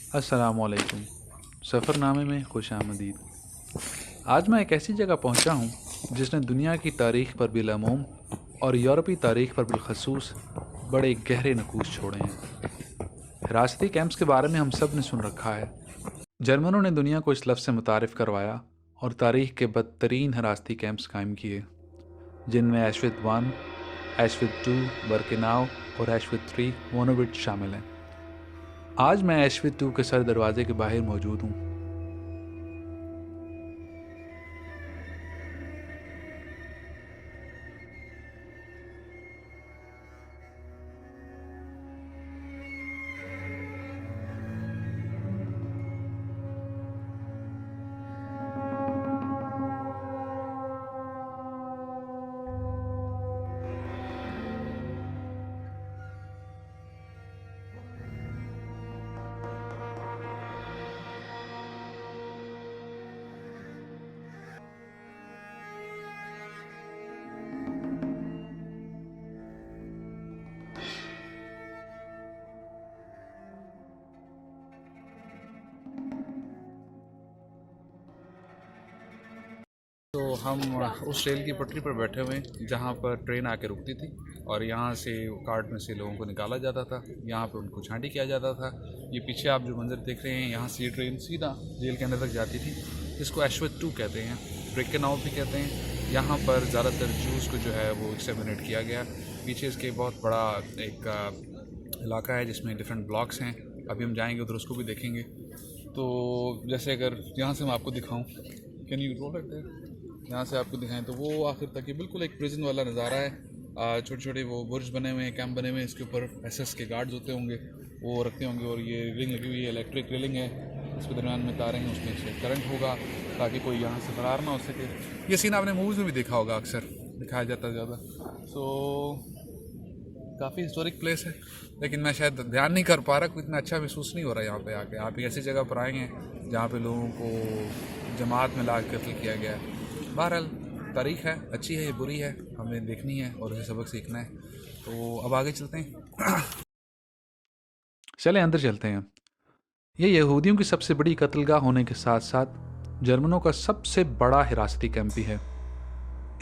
अस्सलामुअलैकुम। सफ़रनामे में खुश आमदीद। आज मैं एक ऐसी जगह पहुंचा हूं जिसने दुनिया की तारीख़ पर बिलअमूम और यूरोपी तारीख़ पर बिलखसूस बड़े गहरे नकूश छोड़े हैं। हिरासती कैंप्स के बारे में हम सब ने सुन रखा है। जर्मनों ने दुनिया को इस लफ्ज़ से मुतारिफ़ करवाया और तारीख़ के बदतरीन हिरासती कैंप्स कायम किए, जिनमें एशविट्ज़ 1, एशविट्ज़ 2, बर्केनाउ और एशविट्ज़ 3 मोनोविट शामिल हैं। आज मैं एशविट्ज़ 2 के सर दरवाजे के बाहर मौजूद हूँ। तो हम उस रेल की पटरी पर बैठे हुए हैं जहाँ पर ट्रेन आके रुकती थी और यहाँ से कार्ट में से लोगों को निकाला जाता था। यहाँ पे उनको छांटी किया जाता था। ये पीछे आप जो मंजर देख रहे हैं, यहाँ से ये ट्रेन सीधा जेल के अंदर तक जाती थी, जिसको एशविट्ज़ 2 कहते हैं, ब्रेकेनाउ भी कहते हैं। यहाँ पर ज़्यादातर जूस को जो है वो एक्सटरमिनेट किया गया। पीछे इसके बहुत बड़ा एक इलाका है जिसमें डिफरेंट ब्लॉक्स हैं। अभी हम जाएंगे उधर, उसको भी देखेंगे। तो जैसे अगर यहाँ से मैं आपको दिखाऊँ, can you roll it there? यहाँ से आपको दिखाएं तो वो आखिर तक ये बिल्कुल एक प्रिजन वाला नज़ारा है। छोटे छोटे वो बुर्ज बने हुए हैं, कैंप बने हुए हैं। इसके ऊपर एसएस के गार्ड्स होते होंगे, वो रखते होंगे। और ये रिंग लगी हुई है, इलेक्ट्रिक रेलिंग है, इसके दरमियान में तारें हैं, उसमें से करंट होगा ताकि कोई यहाँ से फरार ना हो सके। ये सीन आपने मूवीज़ में भी देखा होगा, अक्सर दिखाया जाता है ज़्यादा। सो काफ़ी हिस्टोरिक प्लेस है, लेकिन मैं शायद ध्यान नहीं कर पा रहा, कुछ इतना अच्छा महसूस नहीं हो रहा यहाँ पे आके। आप एक ऐसी जगह पर आए हैं जहाँ पे लोगों को जमात में ला के कत्ल किया गया है। बहरहाल तारीख़ है, अच्छी है, ये बुरी है, हमें देखनी है और उसे सबक सीखना है। तो अब आगे चलते हैं। चलें अंदर चलते हैं। ये यहूदियों की सबसे बड़ी कत्लगाह होने के साथ साथ जर्मनों का सबसे बड़ा हिरासती कैंप भी है।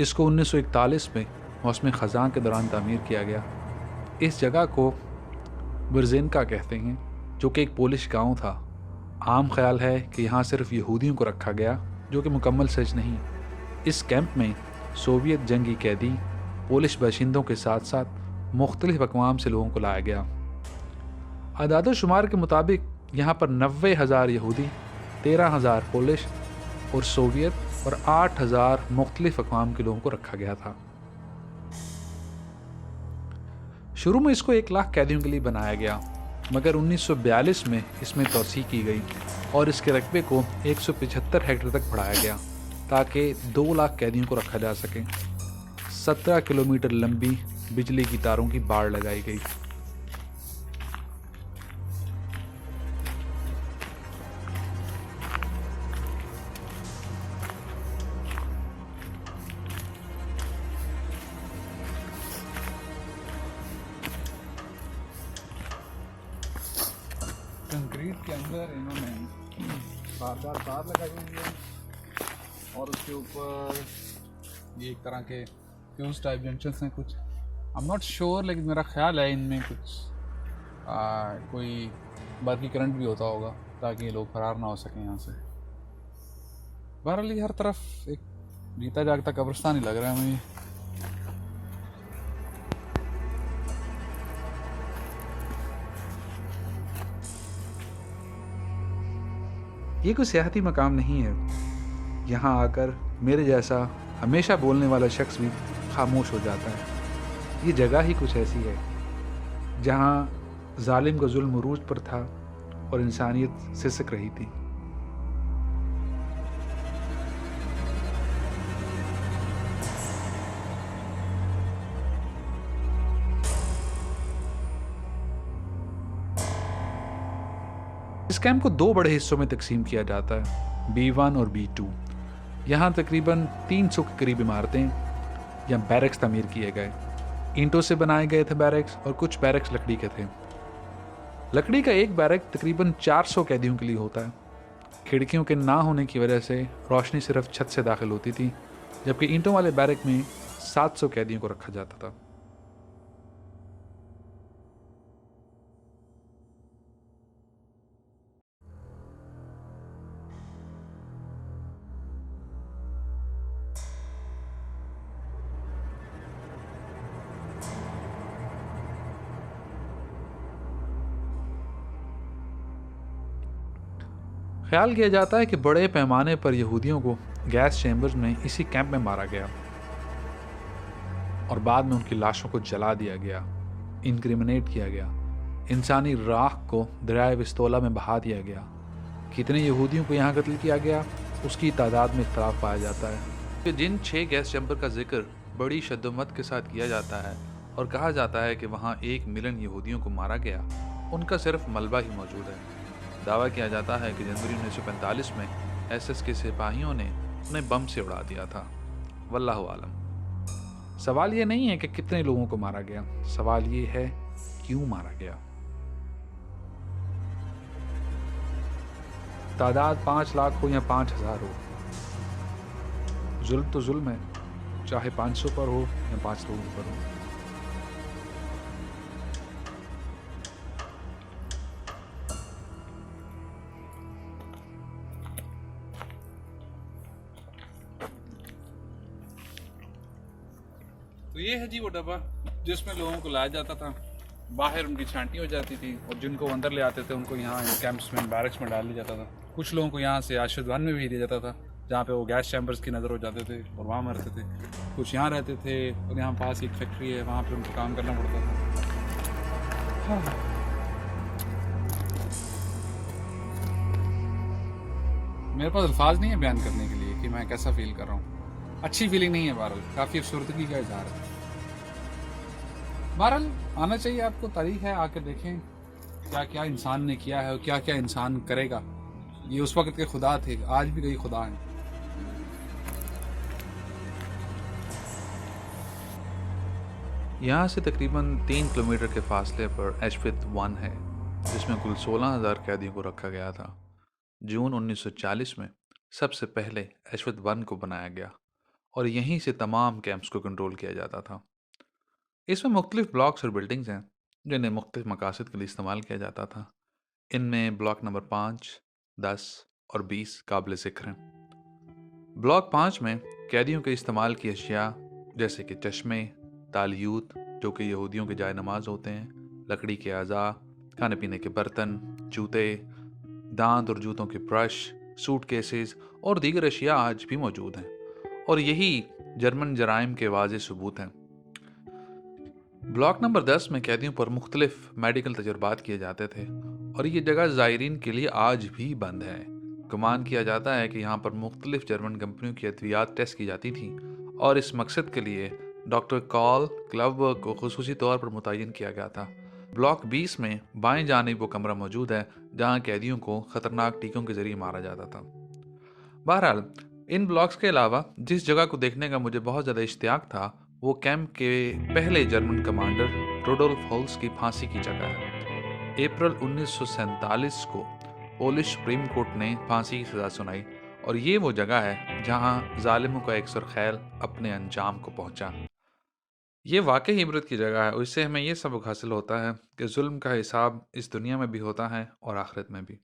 इसको 1941 में मौसम ख़ज़ां के दौरान तामीर किया गया। इस जगह को बुर्ज़ेनका कहते हैं, जो कि एक पोलिश गांव था। आम ख्याल है कि यहाँ सिर्फ यहूदियों को रखा गया, जो कि मुकम्मल सच नहीं। इस कैंप में सोवियत जंगी कैदी, पोलिश बाशिंदों के साथ साथ मुख्तलिफ अक़वाम से लोगों को लाया गया। अदाद शुमार के मुताबिक यहाँ पर 90,000 यहूदी, 13,000 पोलिश और सोवियत और 8,000 मुख्तलिफ अक़वाम के लोगों को रखा गया था। शुरू में इसको 1 लाख कैदियों के लिए बनाया गया, मगर 1942 में इसमें तोसी की गई और इसके रकबे को 175 हेक्टेयर तक बढ़ाया गया ताकि 2 लाख कैदियों को रखा जा सके। 17 किलोमीटर लंबी बिजली की तारों की बाड़ लगाई गई। कंक्रीट के अंदर इन्होंने बार-बार तार लगाई हुई है और उसके ऊपर ये एक तरह के फ्यूज टाइप जंक्शंस हैं कुछ। आई एम नॉट श्योर, लेकिन मेरा ख्याल है इनमें कुछ कोई बर्क़ी करंट भी होता होगा ताकि ये लोग फरार ना हो सकें यहाँ से। बहरहाल ये हर तरफ एक जीता जागता कब्रिस्तान ही लग रहा है हमें। ये कोई सियाहती मकाम नहीं है। यहाँ आकर मेरे जैसा हमेशा बोलने वाला शख्स भी खामोश हो जाता है। ये जगह ही कुछ ऐसी है जहाँ जालिम का जुल्म उरूज पर था और इंसानियत सिसक रही थी। इस कैंप को 2 बड़े हिस्सों में तकसीम किया जाता है, B1 और B2। यहाँ तकरीबन 300 के करीब इमारतें या बैरक्स तमीर किए गए। ईंटों से बनाए गए थे बैरक्स और कुछ बैरक्स लकड़ी के थे। लकड़ी का एक बैरक तकरीबन 400 कैदियों के लिए होता है। खिड़कियों के ना होने की वजह से रोशनी सिर्फ छत से दाखिल होती थी, जबकि ईंटों वाले बैरक में 700 कैदियों को रखा जाता था। ख्याल किया जाता है कि बड़े पैमाने पर यहूदियों को गैस चैम्बर्स में इसी कैंप में मारा गया और बाद में उनकी लाशों को जला दिया गया, इनक्रिमिनेट किया गया, इंसानी राख को दरियाए विस्तोला में बहा दिया गया। कितने यहूदियों को यहाँ कत्ल किया गया उसकी तादाद में इख्तलाफ पाया जाता है कि जिन 6 गैस चैम्बर का जिक्र बड़ी शद्दोमत के साथ किया जाता है और कहा जाता है कि वहाँ 1 मिलियन यहूदियों को मारा गया, उनका सिर्फ मलबा ही मौजूद है। दावा किया जाता है कि जनवरी 1945 में एसएस के सिपाहियों ने उन्हें बम से उड़ा दिया था। वल्लाहु आलम। सवाल ये नहीं है कि कितने लोगों को मारा गया, सवाल ये है क्यों मारा गया। तादाद 5 लाख हो या 5,000 हो, जुल्म तो जुल्म है, चाहे 500 पर हो या 5 लोगों पर हो। तो ये है जी वो डब्बा जिसमें लोगों को लाया जाता था, बाहर उनकी छांटी हो जाती थी और जिनको अंदर ले आते थे उनको यहाँ कैंप्स में, बैरक्स में डाल दिया जाता था। कुछ लोगों को यहाँ से आश्रय वन में भेज दिया जाता था जहाँ पे वो गैस चैम्बर्स की नज़र हो जाते थे और वहाँ मरते थे। कुछ यहाँ रहते थे और यहाँ पास एक फैक्ट्री है, वहाँ पे उनको काम करना पड़ता था। हाँ। मेरे पास अल्फाज नहीं है बयान करने के लिए कि मैं कैसा फील कर रहा हूँ। अच्छी फीलिंग नहीं है बहरहाल, काफ़ी अफसुर्दगी का इजहार है। बहरहाल आना चाहिए आपको, तारीख है, आके देखें क्या क्या इंसान ने किया है और क्या क्या इंसान करेगा। ये उस वक्त के खुदा थे, आज भी कई खुदा हैं। यहाँ से तकरीबन 3 किलोमीटर के फासले पर एश्वित 1 है, जिसमें कुल 16,000 कैदियों को रखा गया था। जून 1940 में सबसे पहले एश्वित 1 को बनाया गया और यहीं से तमाम कैंप्स को कंट्रोल किया जाता था। इसमें मुख्तलिफ ब्लॉक्स और बिल्डिंग्स हैं जिन्हें मुख्तलिफ मकासद के लिए इस्तेमाल किया जाता था। इनमें ब्लॉक नंबर 5, 10 और 20 काबिल ज़िक्र हैं। ब्लॉक 5 में कैदियों के इस्तेमाल की अशिया जैसे कि चश्मे, तालियूत जो कि यहूदियों के जाय नमाज होते हैं, लकड़ी के अज़ा, खाने पीने के बर्तन, जूते, दांत और जूतों के ब्रश, सूट केसेस और दीगर अशिया आज भी मौजूद हैं और यही जर्मन जराइम के वाज़े सबूत हैं। ब्लॉक नंबर 10 में कैदियों पर मुख्तलिफ मेडिकल तजुर्बात किए जाते थे और ये जगह ज़ायरीन के लिए आज भी बंद है। गुमान किया जाता है कि यहाँ पर मुख्तलिफ जर्मन कंपनियों की अद्वियात टेस्ट की जाती थी और इस मकसद के लिए डॉक्टर कॉल क्लबवर्ग को खुसूसी तौर पर मुतय्यन किया गया था। ब्लॉक 20 में बाएं जानिब वो कमरा मौजूद है जहाँ कैदियों को ख़तरनाक टीकों के ज़रिए मारा जाता था। बहरहाल इन ब्लॉक्स के अलावा जिस जगह को देखने का मुझे बहुत ज़्यादा इश्तियाक था वो कैंप के पहले जर्मन कमांडर रोडोल्फ होल्स की फांसी की जगह है। अप्रैल 1947 को पोलिश सुप्रीम कोर्ट ने फांसी की सज़ा सुनाई और ये वो जगह है जहां जालिमों का एक सुरखैल अपने अंजाम को पहुंचा। ये वाकई इबरत की जगह है और इससे हमें ये सबक हासिल होता है कि जुल्म का हिसाब इस दुनिया में भी होता है और आखिरत में भी।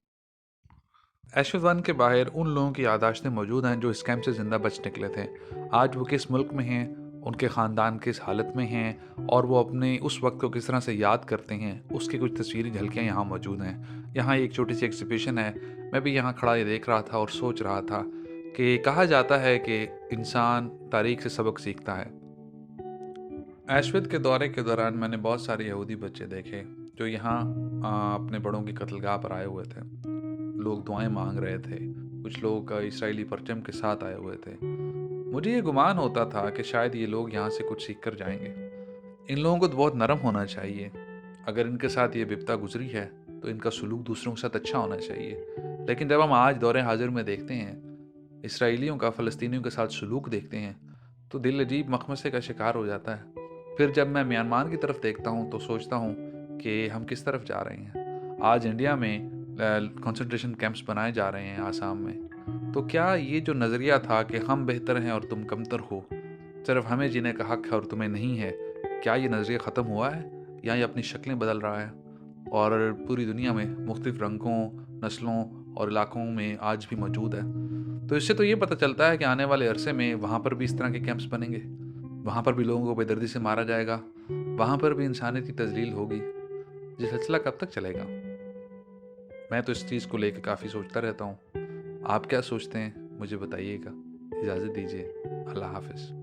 एश्वित 1 के बाहर उन लोगों की यादाश्तें मौजूद हैं जो इस कैंप से ज़िंदा बच निकले थे। आज वो किस मुल्क में हैं, उनके ख़ानदान किस हालत में हैं और वो अपने उस वक्त को किस तरह से याद करते हैं, उसकी कुछ तस्वीरी झलकियाँ यहाँ मौजूद हैं। यहाँ एक छोटी सी एग्जीबिशन है, मैं भी यहाँ खड़ा ये देख रहा था और सोच रहा था कि कहा जाता है कि इंसान तारीख से सबक सीखता है। एश्वित के दौरे के दौरान मैंने बहुत सारे यहूदी बच्चे देखे जो यहाँ अपने बड़ों की कत्लगाह पर आए हुए थे। लोग दुआएं मांग रहे थे, कुछ लोग इसराइली परचम के साथ आए हुए थे। मुझे ये गुमान होता था कि शायद ये लोग यहाँ से कुछ सीख कर जाएंगे। इन लोगों को तो बहुत नरम होना चाहिए। अगर इनके साथ ये विपदा गुजरी है तो इनका सलूक दूसरों के साथ अच्छा होना चाहिए। लेकिन जब हम आज दौरे हाजिर में देखते हैं, इसराइलियों का फ़लस्तीनियों के साथ सलूक देखते हैं तो दिल अजीब मखमसे का शिकार हो जाता है। फिर जब मैं म्यांमार की तरफ देखता हूँ तो सोचता हूँ कि हम किस तरफ जा रहे हैं। आज इंडिया में कंसंट्रेशन कैंप्स बनाए जा रहे हैं आसाम में। तो क्या ये जो नज़रिया था कि हम बेहतर हैं और तुम कमतर हो, सिर्फ हमें जीने का हक है और तुम्हें नहीं है, क्या ये नज़रिया ख़त्म हुआ है या ये अपनी शक्लें बदल रहा है और पूरी दुनिया में मुख्तलिफ रंगों, नस्लों और इलाकों में आज भी मौजूद है? तो इससे तो ये पता चलता है कि आने वाले अरसे में वहाँ पर भी इस तरह के कैंप्स बनेंगे, वहाँ पर भी लोगों को बेदर्दी से मारा जाएगा, वहाँ पर भी इंसानियत की तजलील होगी। ये सिलसिला कब तक चलेगा? मैं तो इस चीज़ को लेकर काफ़ी सोचता रहता हूँ। आप क्या सोचते हैं मुझे बताइएगा। इजाज़त दीजिए। अल्लाह हाफ़िज़।